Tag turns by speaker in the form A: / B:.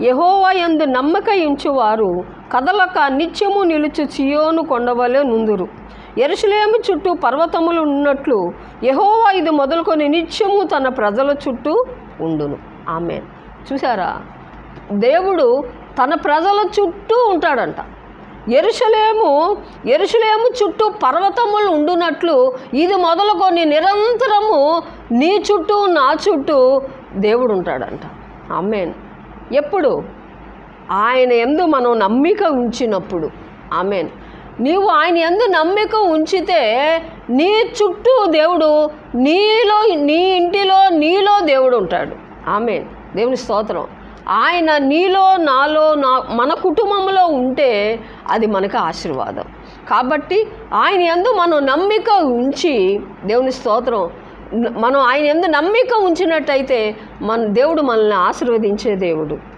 A: యెహోవా యందు నమ్మక ఉంచువారు కదలక నిత్యము నిలుచు సియోను కొండవలె నుందురు. యెరూషలేము చుట్టూ పర్వతములు ఉన్నట్లు యెహోవా ఇది మొదలుకొని నిత్యము తన ప్రజల చుట్టూ ఉండును. ఆమేన్. చూసారా, దేవుడు తన ప్రజల చుట్టూ ఉంటాడంట. యెరూషలేము చుట్టూ పర్వతములు ఉండునట్లు ఇది మొదలుకొని నిరంతరము నీ చుట్టూ నా చుట్టూ దేవుడు ఉంటాడంట. ఆమేన్. ఎప్పుడు? ఆయన యందు మనం నమ్మిక ఉంచినప్పుడు. ఆమేన్. నీవు ఆయన యందు నమ్మిక ఉంచితే నీ చుట్టూ దేవుడు, నీ ఇంటిలో నీలో దేవుడు ఉంటాడు. ఆమేన్. దేవుని స్తోత్రం. ఆయన నీలో నాలో మన కుటుంబంలో ఉంటే అది మనకు ఆశీర్వాదం. కాబట్టి ఆయన యందు మనం నమ్మిక ఉంచి, దేవుని స్తోత్రం, మనం ఆయన యందు నమ్మిక ఉంచినట్టయితే దేవుడు మనల్ని ఆశీర్వదించే దేవుడు.